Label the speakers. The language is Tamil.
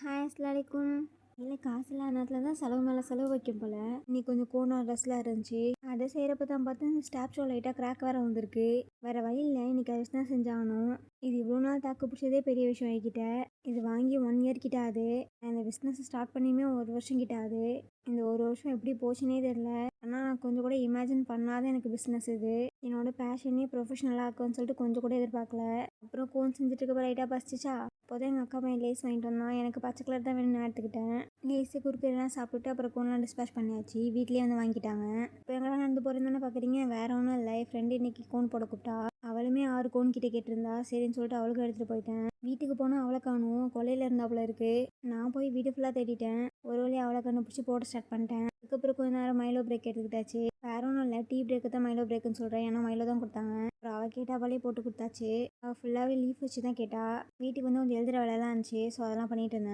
Speaker 1: ஹாய் அஸ்ஸலாமு இல்லை காசு இல்லாத நேரத்தில் தான் செலவு மேலே செலவு வைக்கும் போல். இன்னைக்கு கொஞ்சம் கோனா ட்ரெஸ்லாம் இருந்துச்சு, அதை செய்கிறப்ப தான் பார்த்து இந்த ஸ்டாப் ஷோ லைட்டாக கிராக் வேறு வந்திருக்கு. வேறு வழி இல்லை, இன்னைக்கு அதை தான் செஞ்சாகணும். இது இவ்வளோ நாள் தாக்கு பிடிச்சதே பெரிய விஷயம் ஆகிக்கிட்ட. இது வாங்கி 1 இயர் கிட்ட ஆகுது. அந்த பிஸ்னஸ் ஸ்டார்ட் பண்ணியுமே 1 வருஷம் கிட்ட ஆகுது. இந்த 1 வருஷம் எப்படி போச்சுன்னே தெரில. ஆனால் நான் கொஞ்சம் கூட இமேஜின் பண்ணாத எனக்கு பிஸ்னஸ் இது. என்னோட பேஷனே ப்ரொஃபஷனலாக இருக்குன்னு சொல்லிட்டு கொஞ்சம் கூட எதிர்பார்க்கல. அப்புறம் கோன் செஞ்சுட்டு இருக்கப்போ லைட்டாக பசிச்சா, அப்போதான் எங்கள் அக்கா பையன் லேஸ் வாங்கிட்டு வந்தான். எனக்கு பச்சை கலர் தான் வேணும்னு எடுத்துக்கிட்டேன். லேஸு குறுக்கெல்லாம் சாப்பிட்டுட்டு அப்புறம் கோன்லாம் டிஸ்பேச் பண்ணியாச்சு. வீட்லேயே வந்து வாங்கிட்டாங்க. இப்போ எங்கெல்லாம் நடந்து போகிறேன்னு தானே பார்க்குறீங்க, வேற ஒன்றும் இல்லை. என் ஃப்ரெண்டு இன்னைக்கு கோன் போட கூப்பிட்டா. அவளுமே 6 கோன் கிட்ட கேட்டிருந்தா. சரின்னு சொல்லிட்டு அவளுக்கும் எடுத்துகிட்டு போயிட்டேன். வீட்டுக்கு போனால் அவளை காணும், கொலையில் இருந்தாப்புல இருக்குது. நான் போய் வீடு ஃபுல்லாக தேடிட்டேன். ஒரு வழி அவளை கண்டுபிடிச்சி போட ஸ்டார்ட் பண்ணிட்டேன். அதுக்கப்புறம் கொஞ்ச நேரம் மைலோ பிரேக் எடுத்துக்கிட்டாச்சு. வேற ஒன்றும் இல்லை, டீ பிரேக்கு தான் மைலோ பிரேக்குன்னு சொல்கிறேன், ஏன்னா மைலோ தான் கொடுத்தாங்க. அப்புறம் அவள் கேட்டால் அவளே போட்டு கொடுத்தாச்சு. அவள் ஃபுல்லாகவே லீஃப் வச்சு தான் கேட்டா. வீட்டுக்கு வந்து கொஞ்சம் எழுதுகிற வேலையெல்லாம் இருந்துச்சு, ஸோ அதெல்லாம் பண்ணிட்டு இருந்தேன்.